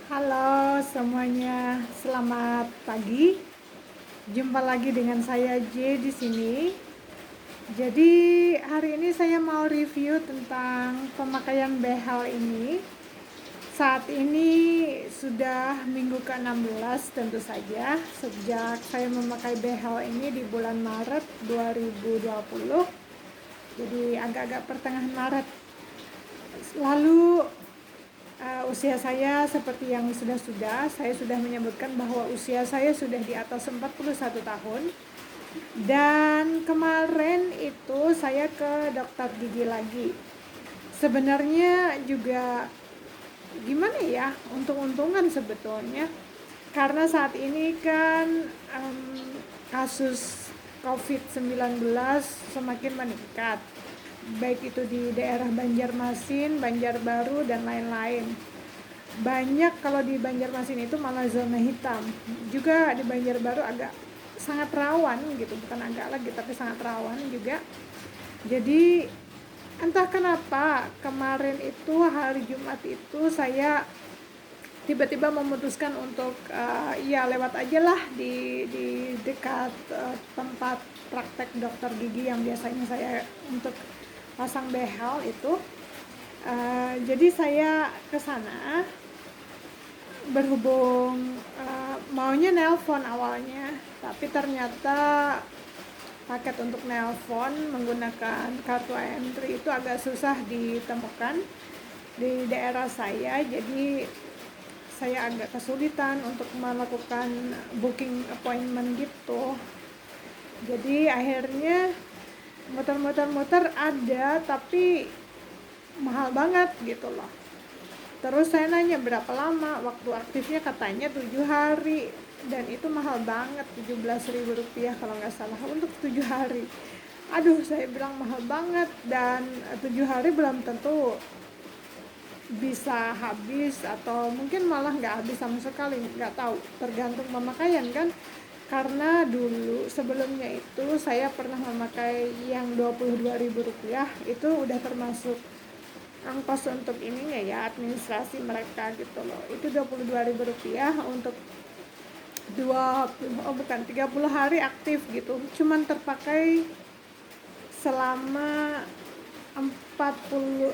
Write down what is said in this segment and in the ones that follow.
Halo semuanya, selamat pagi. Jumpa lagi dengan saya J di sini. Jadi hari ini saya mau review tentang pemakaian behel ini. Saat ini sudah minggu ke-16 tentu saja sejak saya memakai behel ini di bulan Maret 2020. Jadi agak-agak pertengahan Maret. Lalu usia saya seperti yang saya sudah menyebutkan bahwa usia saya sudah di atas 41 tahun. Dan kemarin itu saya ke dokter gigi lagi. Sebenarnya juga gimana ya, untung-untungan sebetulnya. Karena saat ini kan kasus COVID-19 semakin meningkat. Baik itu di daerah Banjarmasin, Banjarbaru, dan lain-lain. Banyak kalau di Banjarmasin itu malah zona hitam. Juga di Banjarbaru agak sangat rawan gitu, bukan agak lagi tapi sangat rawan juga. Jadi entah kenapa kemarin itu hari Jumat itu saya tiba-tiba memutuskan untuk ya lewat aja lah di dekat tempat praktek dokter gigi yang biasanya saya untuk pasang behel itu. Jadi saya ke sana berhubung maunya nelpon awalnya, tapi ternyata paket untuk nelpon menggunakan kartu entry itu agak susah ditemukan di daerah saya. Jadi saya agak kesulitan untuk melakukan booking appointment gitu. Jadi akhirnya muter-muter ada, tapi mahal banget gitu loh. Terus saya nanya berapa lama, waktu aktifnya katanya 7 hari, dan itu mahal banget, Rp17.000 kalau nggak salah untuk 7 hari. Aduh, saya bilang mahal banget, dan 7 hari belum tentu bisa habis, atau mungkin malah nggak habis sama sekali, nggak tahu, tergantung pemakaian kan. Karena dulu sebelumnya itu saya pernah memakai yang Rp22.000, itu udah termasuk ongkos untuk ininya ya, administrasi mereka gitu loh. Itu Rp22.000 untuk 30 hari aktif gitu. Cuman terpakai selama 20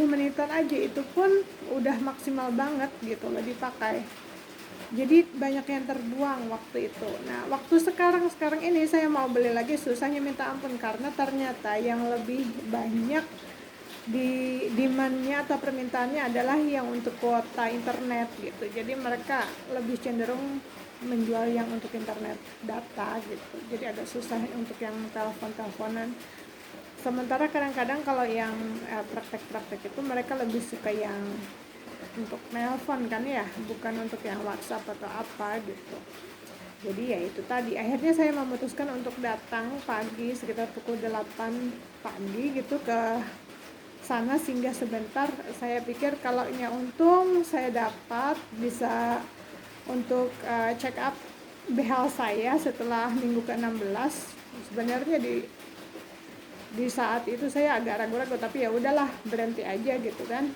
menitan aja, itu pun udah maksimal banget gitu loh dipakai. Jadi banyak yang terbuang waktu itu. Nah, waktu sekarang ini saya mau beli lagi, susahnya minta ampun, karena ternyata yang lebih banyak di demand-nya atau permintaannya adalah yang untuk kuota internet gitu. Jadi mereka lebih cenderung menjual yang untuk internet data gitu. Jadi agak susah untuk yang telepon-teleponan. Sementara kadang-kadang kalau yang praktek-praktek itu mereka lebih suka yang untuk nelpon kan ya, bukan untuk yang WhatsApp atau apa gitu. Jadi ya itu tadi, akhirnya saya memutuskan untuk datang pagi sekitar pukul 8 pagi gitu ke sana, singgah sebentar. Saya pikir kalau untung saya dapat bisa untuk check up behel saya setelah minggu ke-16. Sebenarnya di saat itu saya agak ragu-ragu, tapi ya udahlah, berhenti aja gitu kan.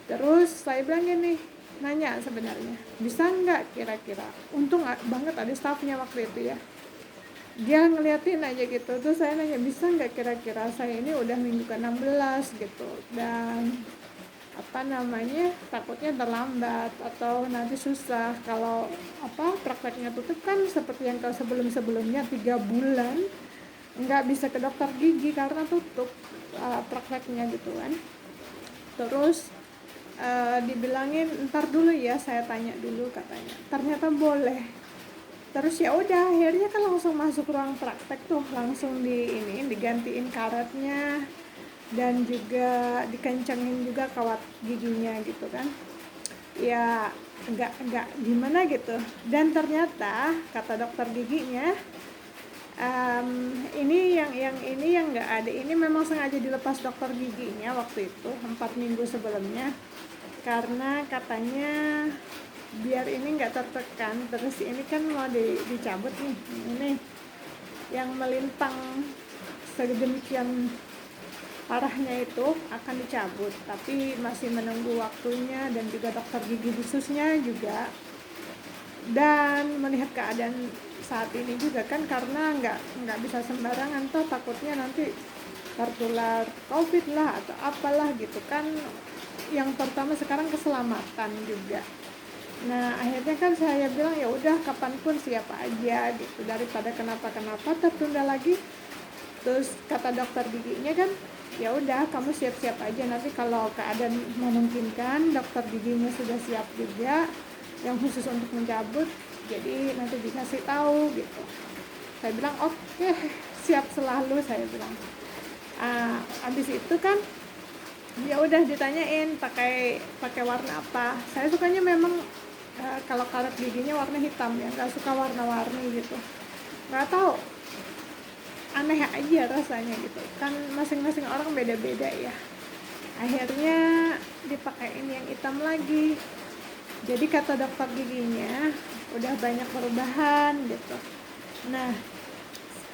Terus saya bilang gini, nanya sebenarnya, bisa nggak kira-kira, untung banget ada staffnya waktu itu ya, dia ngeliatin aja gitu. Terus saya nanya, bisa nggak kira-kira, saya ini udah minggu ke-16 gitu, dan takutnya terlambat atau nanti susah kalau prakteknya tutup kan, seperti yang kalau sebelumnya 3 bulan nggak bisa ke dokter gigi karena tutup prakteknya gitu kan. Terus dibilangin ntar dulu ya, saya tanya dulu katanya. Ternyata boleh. Terus ya udah, akhirnya kan langsung masuk ruang praktek tuh, langsung digantiin karetnya, dan juga dikencengin juga kawat giginya gitu kan. Ya enggak gimana gitu. Dan ternyata kata dokter giginya, ini yang nggak ada, ini memang sengaja dilepas dokter giginya waktu itu 4 minggu sebelumnya, karena katanya biar ini nggak tertekan. Terus ini kan mau dicabut nih, ini yang melintang sedemikian parahnya itu akan dicabut, tapi masih menunggu waktunya dan juga dokter gigi khususnya juga. Dan melihat keadaan saat ini juga kan, karena nggak bisa sembarangan, toh takutnya nanti tertular COVID lah atau apalah gitu kan. Yang pertama sekarang keselamatan juga. Nah akhirnya kan saya bilang ya udah kapanpun siap aja gitu, daripada kenapa-kenapa tertunda lagi. Terus kata dokter giginya kan, ya udah kamu siap-siap aja, nanti kalau keadaan memungkinkan dokter giginya sudah siap juga yang khusus untuk mencabut, jadi nanti dikasih tahu gitu. Saya bilang oke, siap selalu, saya bilang. Habis itu kan ya udah ditanyain pakai warna apa. Saya sukanya memang kalau karet giginya warna hitam ya, nggak suka warna-warni gitu. Nggak tahu, aneh aja rasanya gitu kan, masing-masing orang beda-beda ya. Akhirnya dipakein yang hitam lagi. Jadi kata dokter giginya udah banyak perubahan gitu. Nah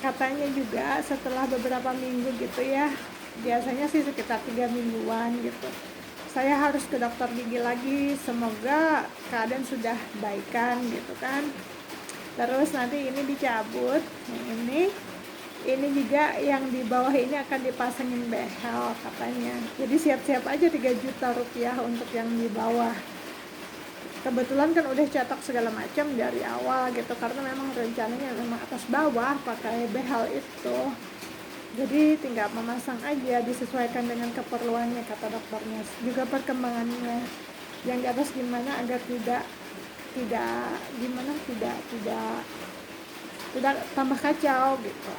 katanya juga setelah beberapa minggu gitu ya, biasanya sih sekitar 3 mingguan gitu, saya harus ke dokter gigi lagi, semoga keadaan sudah baikan gitu kan. Terus nanti ini dicabut, yang ini juga yang di bawah ini akan dipasangin behel katanya. Jadi siap-siap aja 3 juta rupiah untuk yang di bawah. Kebetulan kan udah cetak segala macam dari awal gitu, karena memang rencananya memang atas bawah pakai behel itu. Jadi tinggal memasang aja, disesuaikan dengan keperluannya kata dokternya. Juga perkembangannya yang di atas gimana agar tidak tambah kacau gitu.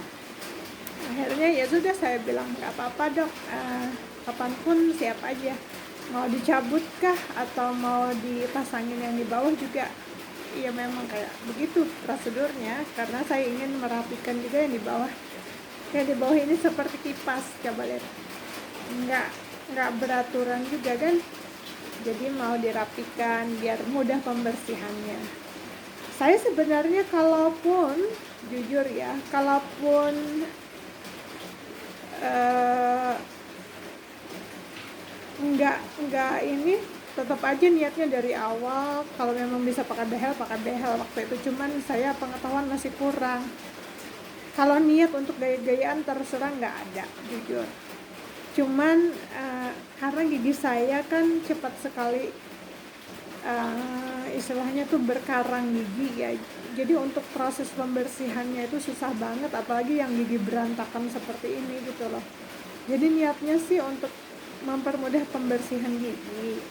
Akhirnya ya sudah, saya bilang nggak apa-apa dok, kapanpun siap aja, mau dicabut kah atau mau dipasangin yang di bawah juga. Ya memang kayak begitu prosedurnya, karena saya ingin merapikan juga yang di bawah. Yang di bawah ini seperti kipas, coba lihat, nggak beraturan juga kan, jadi mau dirapikan biar mudah pembersihannya. Saya sebenarnya kalaupun jujur ya, kalaupun enggak ini, tetap aja niatnya dari awal kalau memang bisa pakai behel waktu itu. Cuman saya pengetahuan masih kurang. Kalau niat untuk gaya-gayaan terserah, nggak ada jujur. Cuman karena gigi saya kan cepat sekali istilahnya tuh berkarang gigi ya, jadi untuk proses pembersihannya itu susah banget, apalagi yang gigi berantakan seperti ini gitu loh. Jadi niatnya sih untuk mempermudah pembersihan gigi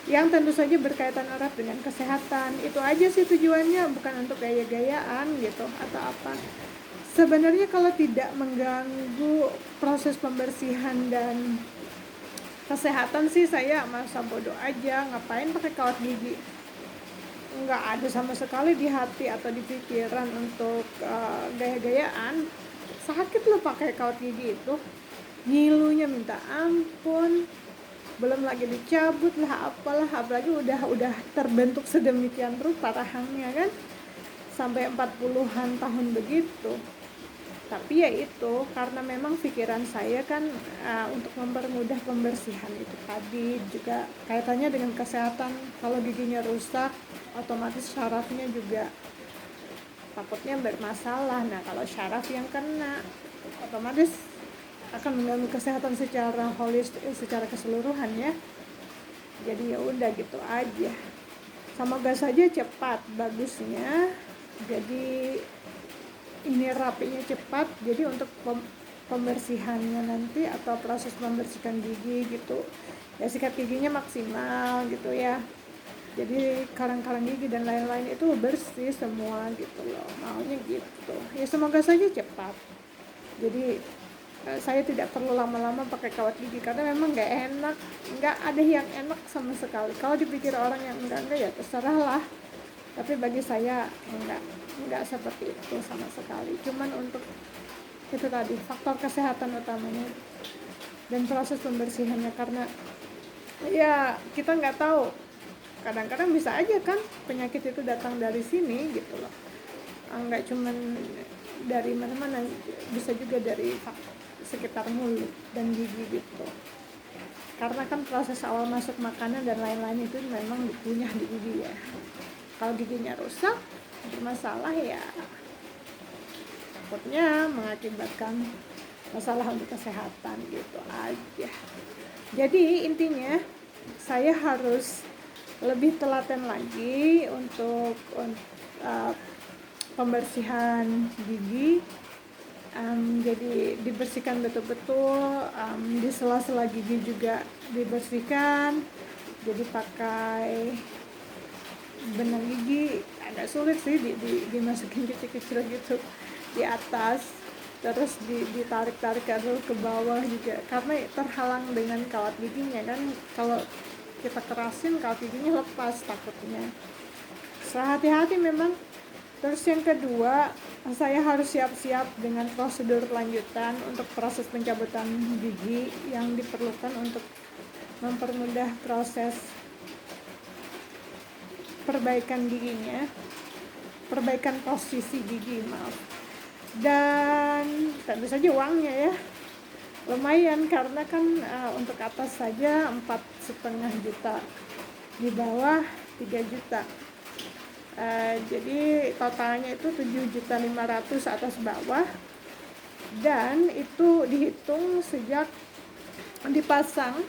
yang tentu saja berkaitan erat dengan kesehatan. Itu aja sih tujuannya, bukan untuk gaya-gayaan gitu atau apa. Sebenarnya kalau tidak mengganggu proses pembersihan dan kesehatan sih saya masa bodoh aja, ngapain pakai kawat gigi. Nggak ada sama sekali di hati atau di pikiran untuk gaya-gayaan. Sakit loh pakai kawat gigi itu, ngilunya minta ampun, belum lagi dicabut lah apalah, apalagi udah terbentuk sedemikian rupa rahangnya kan, sampai 40-an tahun begitu. Tapi ya itu karena memang pikiran saya kan untuk mempermudah pembersihan itu tadi, juga kaitannya dengan kesehatan. Kalau giginya rusak, otomatis syarafnya juga takutnya bermasalah. Nah kalau syaraf yang kena, otomatis akan mengganggu kesehatan secara holistik, secara keseluruhan ya. Jadi ya udah gitu aja. Semoga saja cepat bagusnya. Jadi ini rapinya cepat. Jadi untuk pembersihannya nanti atau proses membersihkan gigi gitu ya, sikat giginya maksimal gitu ya. Jadi karang-karang gigi dan lain-lain itu bersih semua gitu loh, maunya gitu ya. Semoga saja cepat. Jadi saya tidak perlu lama-lama pakai kawat gigi karena memang nggak enak, nggak ada yang enak sama sekali. Kalau dipikir orang yang enggak ya terserah lah, tapi bagi saya enggak seperti itu sama sekali. Cuman untuk itu tadi, faktor kesehatan utamanya dan proses pembersihannya, karena ya kita nggak tahu, kadang-kadang bisa aja kan penyakit itu datang dari sini gitu loh. Nggak cuman dari mana-mana, bisa juga dari sekitar mulut dan gigi gitu. Karena kan proses awal masuk makanan dan lain-lain itu memang dikunyah di gigi ya. Kalau giginya rusak, bermasalah ya takutnya mengakibatkan masalah untuk kesehatan gitu aja. Jadi intinya saya harus lebih telaten lagi untuk pembersihan gigi. Jadi dibersihkan betul-betul, di sela-sela gigi juga dibersihkan. Jadi pakai benang gigi agak sulit sih dimasukin kecil-kecil gitu di atas, terus ditarik-tarik ke bawah juga karena terhalang dengan kawat giginya kan. Kalau kita kerasin kawat giginya lepas takutnya. Hati-hati memang. Terus yang kedua, saya harus siap-siap dengan prosedur lanjutan untuk proses pencabutan gigi yang diperlukan untuk mempermudah proses perbaikan giginya, perbaikan posisi gigi, maaf. Dan tentu saja uangnya ya lumayan karena kan untuk atas saja 4,5 juta, di bawah 3 juta. Jadi totalnya itu 7.500.000 atas bawah, dan itu dihitung sejak dipasang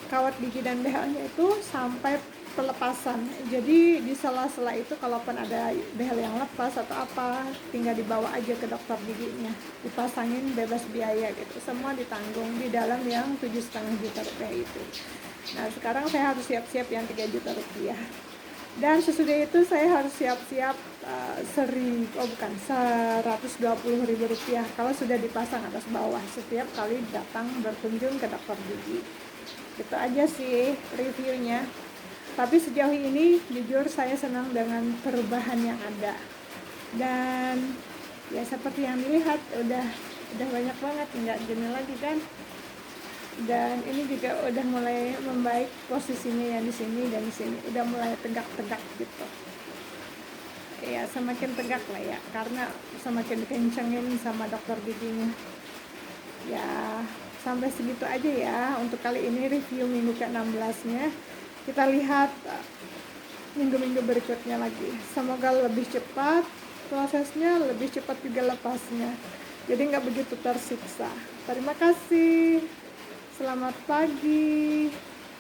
kawat gigi dan behel-nya itu sampai pelepasan. Jadi di sela-sela itu kalaupun ada behel yang lepas atau apa, tinggal dibawa aja ke dokter giginya, dipasangin bebas biaya gitu, semua ditanggung di dalam yang 7,5 juta rupiah itu. Nah sekarang saya harus siap-siap yang 3 juta rupiah. Dan sesudah itu saya harus siap-siap 120.000 rupiah kalau sudah dipasang atas bawah setiap kali datang berkunjung ke dokter gigi. Itu aja sih reviewnya. Tapi sejauh ini jujur saya senang dengan perubahan yang ada. Dan ya seperti yang dilihat udah banyak banget, nggak jenuh lagi kan. Dan ini juga udah mulai membaik posisinya yang di sini dan di sini, udah mulai tegak-tegak gitu. Ya semakin tegak lah ya, karena semakin dikencengin sama dokter giginya. Ya sampai segitu aja ya untuk kali ini review minggu ke-16-nya. Kita lihat minggu-minggu berikutnya lagi. Semoga lebih cepat prosesnya, lebih cepat juga lepasnya. Jadi nggak begitu tersiksa. Terima kasih. Selamat pagi.